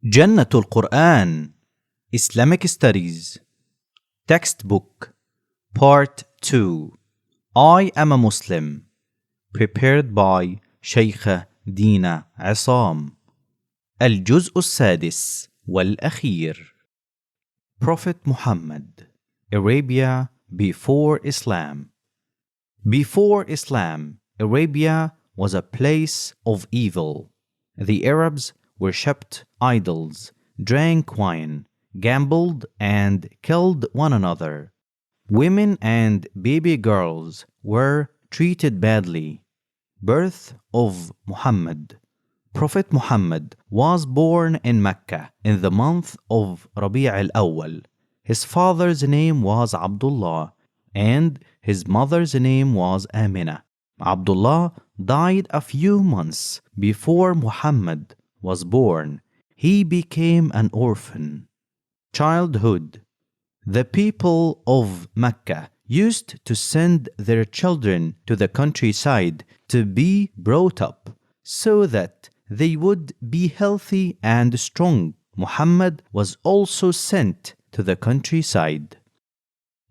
جنة القرآن Islamic Studies Textbook Part 2 I am a Muslim Prepared by شيخة دينا عصام الجزء السادس والأخير Prophet Muhammad Arabia before Islam Before Islam, Arabia was a place of evil. The Arabs worshipped idols, drank wine, gambled, and killed one another. Women and baby girls were treated badly. Birth of Muhammad. Prophet Muhammad was born in Mecca in the month of Rabi' al-Awwal. His father's name was Abdullah and his mother's name was Amina. Abdullah died a few months before Muhammad was born. He became an orphan. Childhood. The people of Mecca used to send their children to the countryside to be brought up so that they would be healthy and strong. Muhammad was also sent to the countryside.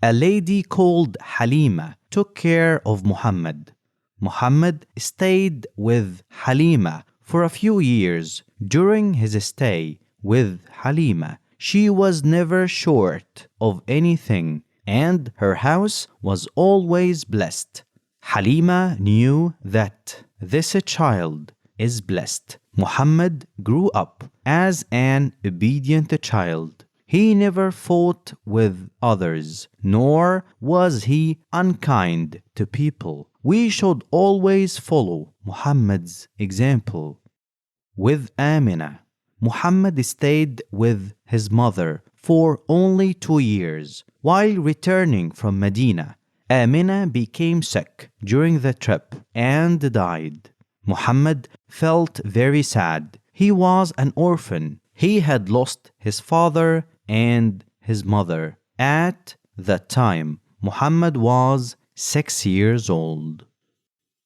A lady called Halima took care of Muhammad. Muhammad stayed with Halima for a few years. During his stay with Halima, she was never short of anything, and her house was always blessed. Halima knew that this child is blessed. Muhammad grew up as an obedient child. He never fought with others, nor was he unkind to people. We should always follow Muhammad's example. With Amina, Muhammad stayed with his mother for only 2 years. While returning from Medina, Amina became sick during the trip and died. Muhammad felt very sad. He was an orphan. He had lost his father and his mother. At that time, Muhammad was 6 years old.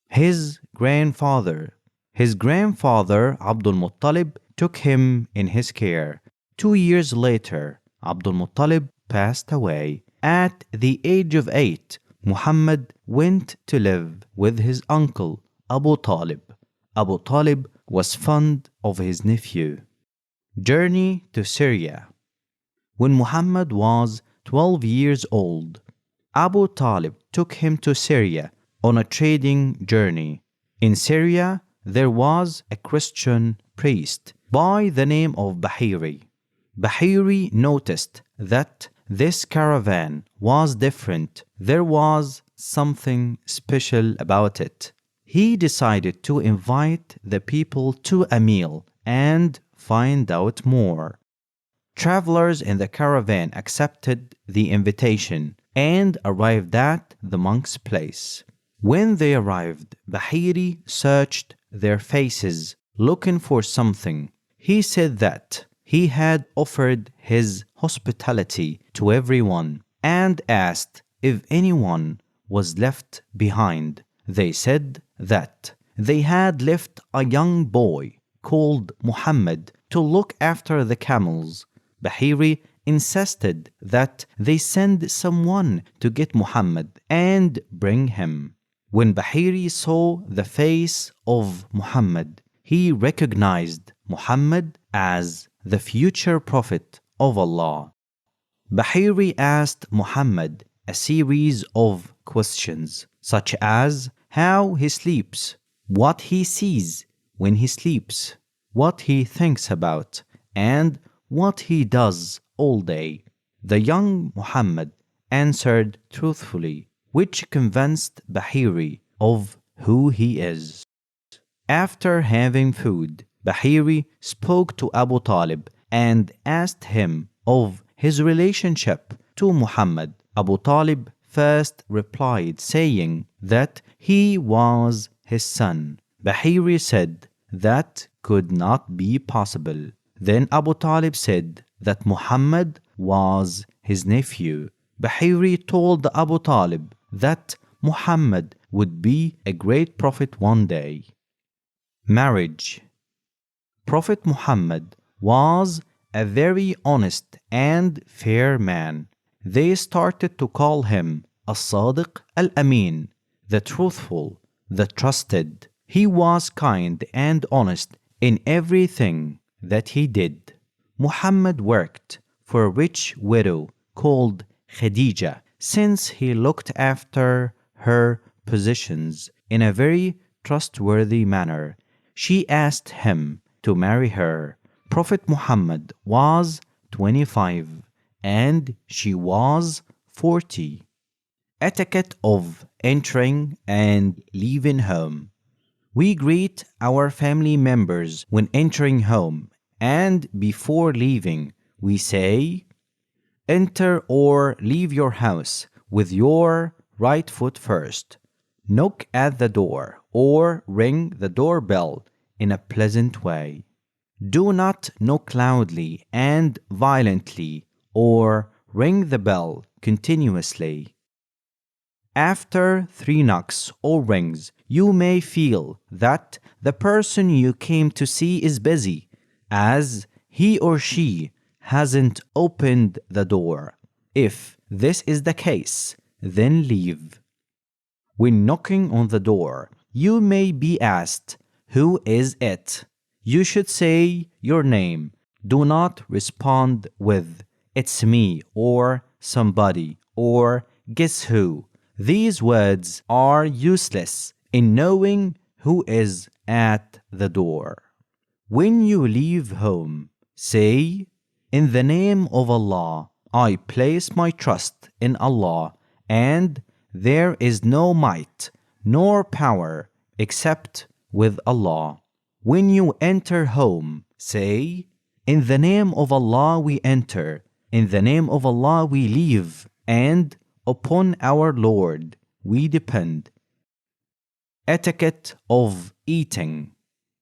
His grandfather Abdul Muttalib took him in his care. 2 years later, Abdul Muttalib passed away. At the age of 8, Muhammad went to live with his uncle Abu Talib. Abu Talib was fond of his nephew. Journey to Syria. When Muhammad was 12 years old, Abu Talib took him to Syria on a trading journey. In Syria, there was a Christian priest by the name of Bahiri. Bahiri noticed that this caravan was different. There was something special about it. He decided to invite the people to a meal and find out more. Travelers in the caravan accepted the invitation and arrived at the monk's place. When they arrived, Bahiri searched their faces looking for something. He said that he had offered his hospitality to everyone and asked if anyone was left behind. They said that they had left a young boy called Muhammad to look after the camels. Bahiri insisted that they send someone to get Muhammad and bring him. When Bahiri saw the face of Muhammad, he recognized Muhammad as the future prophet of Allah. Bahiri asked Muhammad a series of questions, such as how he sleeps, what he sees when he sleeps, what he thinks about, and what he does all day. The young Muhammad answered truthfully, which convinced Bahiri of who he is. After having food, Bahiri spoke to Abu Talib and asked him of his relationship to Muhammad. Abu Talib first replied saying that he was his son. Bahiri said that could not be possible. Then Abu Talib said that Muhammad was his nephew. Bahiri told Abu Talib that Muhammad would be a great prophet one day. Marriage. Prophet Muhammad was a very honest and fair man. They started to call him الصادق الأمين, the truthful, the trusted. He was kind and honest in everything that he did. Muhammad worked for a rich widow called Khadija, since he looked after her possessions in a very trustworthy manner. She asked him to marry her. Prophet Muhammad was 25 and she was 40. Etiquette of entering and leaving home. We greet our family members when entering home, and before leaving, we say, "Enter or leave your house with your right foot first. Knock at the door or ring the doorbell in a pleasant way. Do not knock loudly and violently or ring the bell continuously. After 3 knocks or rings, you may feel that the person you came to see is busy, as he or she hasn't opened the door. If this is the case, then leave. When knocking on the door, you may be asked, 'Who is it?' You should say your name. Do not respond with, 'It's me' or 'somebody' or 'guess who.' These words are useless in knowing who is at the door. When you leave home, say, 'In the name of Allah, I place my trust in Allah, and there is no might nor power except with Allah.' When you enter home, say, 'In the name of Allah we enter, in the name of Allah we leave, and upon our Lord we depend.' Etiquette of eating.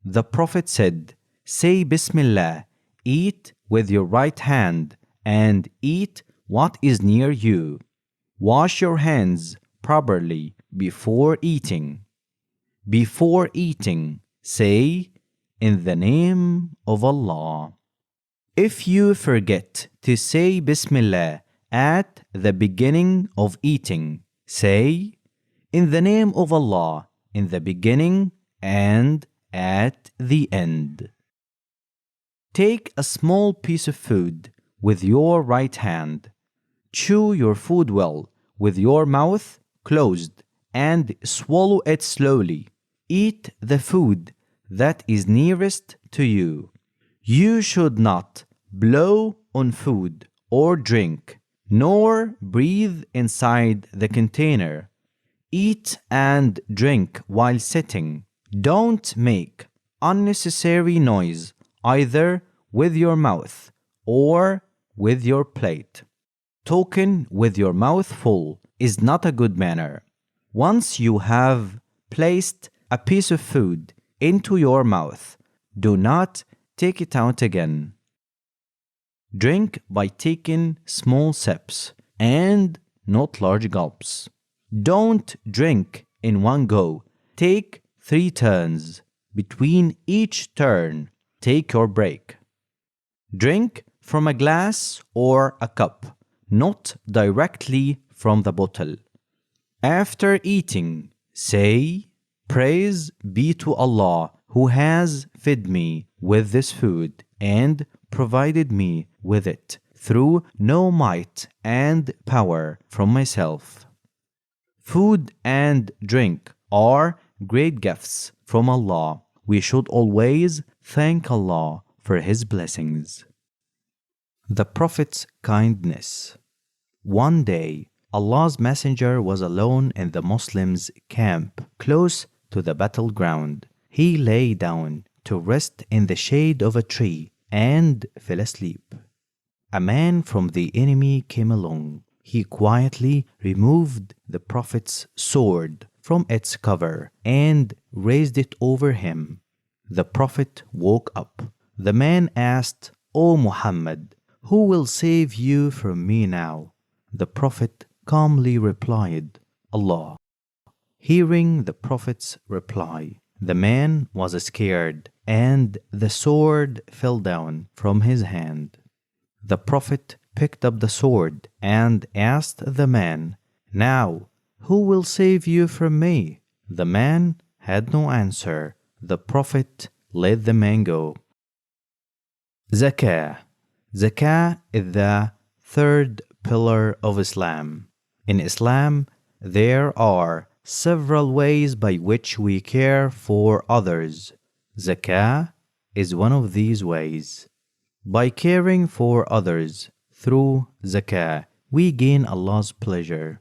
The Prophet said, "Say Bismillah, eat with your right hand, and eat what is near you. Wash your hands properly before eating. Before eating, say, 'In the name of Allah.' If you forget to say Bismillah at the beginning of eating, say, 'In the name of Allah,' in the beginning and at the end. Take a small piece of food with your right hand. Chew your food well with your mouth closed and swallow it slowly. Eat the food that is nearest to you. You should not blow on food or drink, nor breathe inside the container. Eat and drink while sitting. Don't make unnecessary noise either with your mouth or with your plate. Talking with your mouth full is not a good manner. Once you have placed a piece of food into your mouth, do not take it out again. Drink by taking small sips and not large gulps. Don't drink in one go. Take 3 turns. Between each turn, take your break. Drink from a glass or a cup, not directly from the bottle. After eating, say, "Praise be to Allah who has fed me with this food and provided me with it through no might and power from myself." Food and drink are great gifts from Allah. We should always thank Allah for His blessings. The Prophet's kindness. One day, Allah's Messenger was alone in the Muslims' camp close to the battleground. He lay down to rest in the shade of a tree and fell asleep. A man from the enemy came along. He quietly removed the Prophet's sword from its cover and raised it over him. The Prophet woke up. The man asked, "O Muhammad, who will save you from me now?" The Prophet calmly replied, "Allah." Hearing the Prophet's reply, The man was scared, and the sword fell down from his hand. The Prophet picked up the sword and asked the man, "Now, who will save you from me?" The man had no answer. The Prophet let the man go. Zakah. Zakah is the third pillar of Islam. In Islam, there are several ways by which we care for others. Zakah is one of these ways. By caring for others through zakah, we gain Allah's pleasure.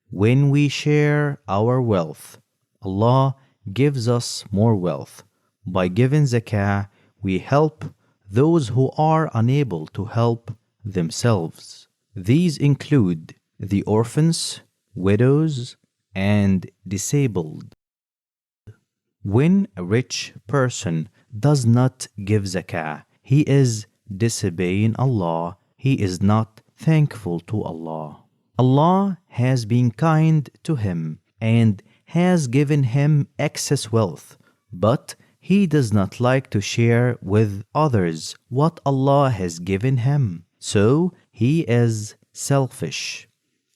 When we share our wealth, Allah gives us more wealth. By giving zakah, we help those who are unable to help themselves. These include the orphans, widows, and disabled. When a rich person does not give zakah, he is disobeying Allah. He is not thankful to Allah. Allah has been kind to him and has given him excess wealth, but he does not like to share with others what Allah has given him. So he is selfish.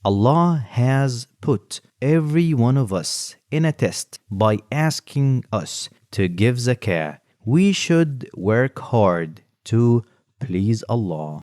Allah has put every one of us in a test by asking us to give zakah. We should work hard to please Allah.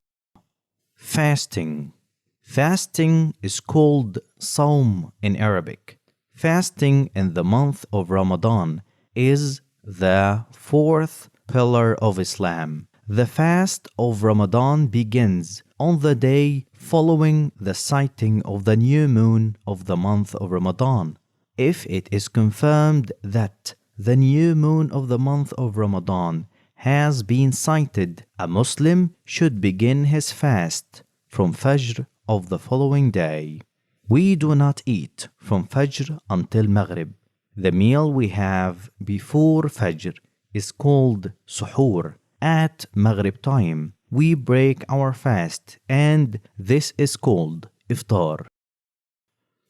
Fasting. Fasting is called Sawm in Arabic. Fasting in the month of Ramadan is the fourth pillar of Islam. The fast of Ramadan begins on the day following the sighting of the new moon of the month of Ramadan. If it is confirmed that the new moon of the month of Ramadan has been sighted, a Muslim should begin his fast from Fajr of the following day. We do not eat from Fajr until Maghrib. The meal we have before Fajr is called Suhoor. At Maghrib time, we break our fast, and this is called Iftar.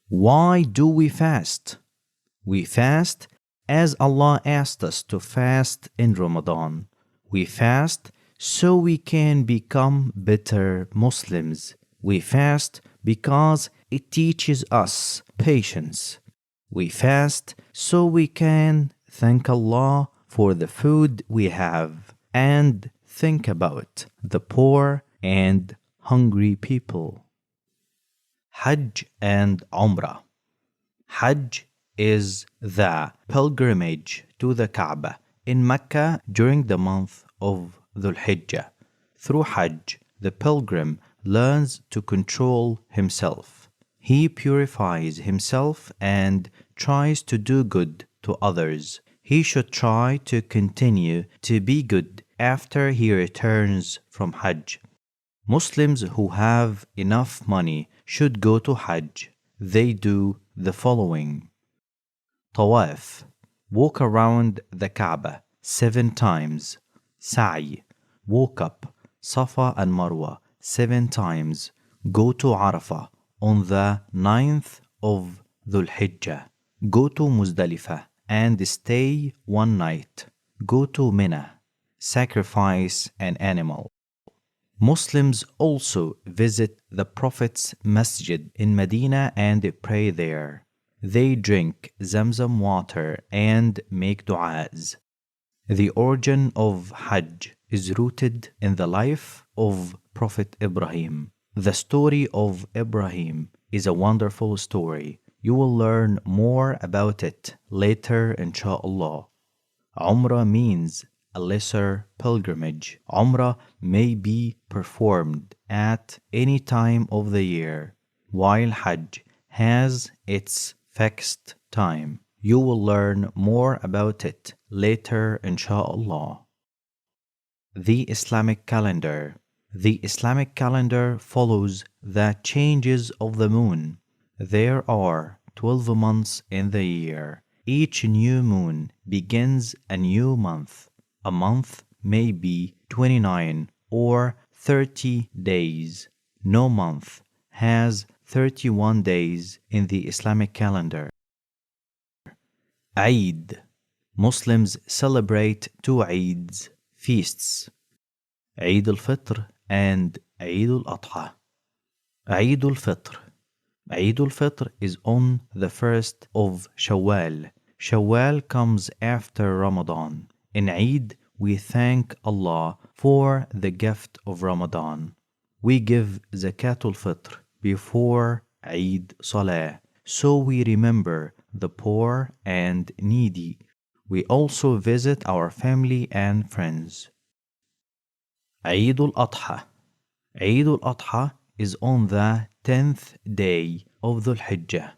Why do we fast? We fast as Allah asked us to fast in Ramadan. We fast so we can become better Muslims. We fast because it teaches us patience. We fast so we can thank Allah for the food we have and think about the poor and hungry people. Hajj and Umrah. Hajj is the pilgrimage to the Kaaba in Mecca during the month of Dhul Hijjah. Through Hajj, the pilgrim learns to control himself. He purifies himself and tries to do good to others. He should try to continue to be good after he returns from Hajj. Muslims who have enough money should go to Hajj. They do the following. Tawaf. Walk around the Kaaba 7 times. Sa'i. Walk up Safa and Marwa 7 times. Go to Arafah on the 9th of Dhul Hijjah. Go to Muzdalifah and stay one night. Go to Mina. Sacrifice an animal. Muslims also visit the Prophet's masjid in Medina and pray there. They drink Zamzam water and make du'as. The origin of Hajj is rooted in the life of Prophet Ibrahim. The story of Ibrahim is a wonderful story. You will learn more about it later, inshallah. Umrah means a lesser pilgrimage. Umrah may be performed at any time of the year, while Hajj has its fixed time. You will learn more about it later, inshallah. The Islamic calendar. The Islamic calendar follows the changes of the moon. There are 12 months in the year. Each new moon begins a new month. A month may be 29 or 30 days. No month has 31 days in the Islamic calendar. Eid. Muslims celebrate two Eids, feasts, Eid al-Fitr and Eid al-Adha. Eid al-Fitr. Eid al-Fitr is on the 1st of Shawwal. Shawwal comes after Ramadan. In Eid, we thank Allah for the gift of Ramadan. We give Zakat al-Fitr before Eid Salah, so we remember the poor and needy. We also visit our family and friends. Eid al-Adha. Eid al-Adha is on the 10th day of Dhul Hijjah.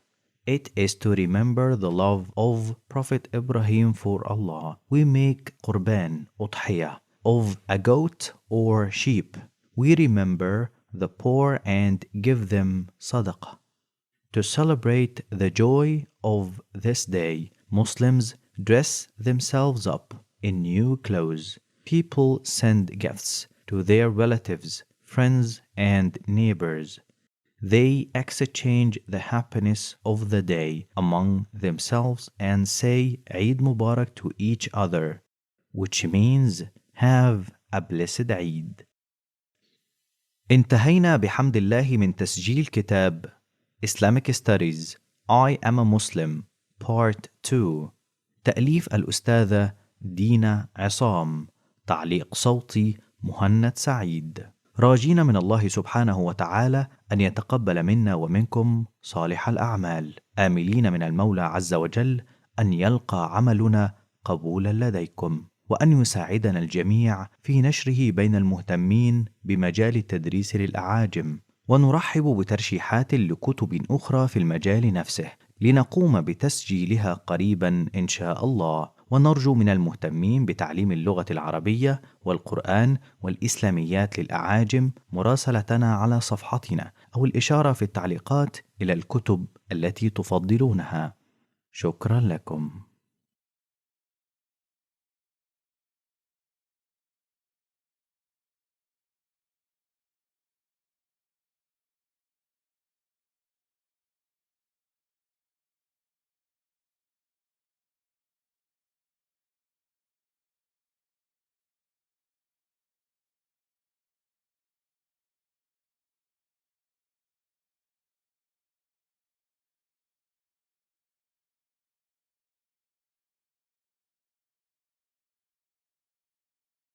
It is to remember the love of Prophet Ibrahim for Allah. We make qurban, udhiyah, of a goat or sheep. We remember the poor and give them sadaqah. To celebrate the joy of this day, Muslims dress themselves up in new clothes. People send gifts to their relatives, friends, and neighbors. They exchange the happiness of the day among themselves and say Eid Mubarak to each other, which means have a blessed Eid. انتهينا بحمد الله من تسجيل كتاب Islamic Studies I Am a Muslim Part 2 تأليف الأستاذة دينا عصام تعليق صوتي مهند سعيد راجين من الله سبحانه وتعالى أن يتقبل منا ومنكم صالح الأعمال آملين من المولى عز وجل أن يلقى عملنا قبولا لديكم وأن يساعدنا الجميع في نشره بين المهتمين بمجال التدريس للأعاجم ونرحب بترشيحات لكتب أخرى في المجال نفسه لنقوم بتسجيلها قريبا إن شاء الله ونرجو من المهتمين بتعليم اللغة العربية والقرآن والإسلاميات للأعاجم مراسلتنا على صفحتنا أو الإشارة في التعليقات إلى الكتب التي تفضلونها. شكرا لكم.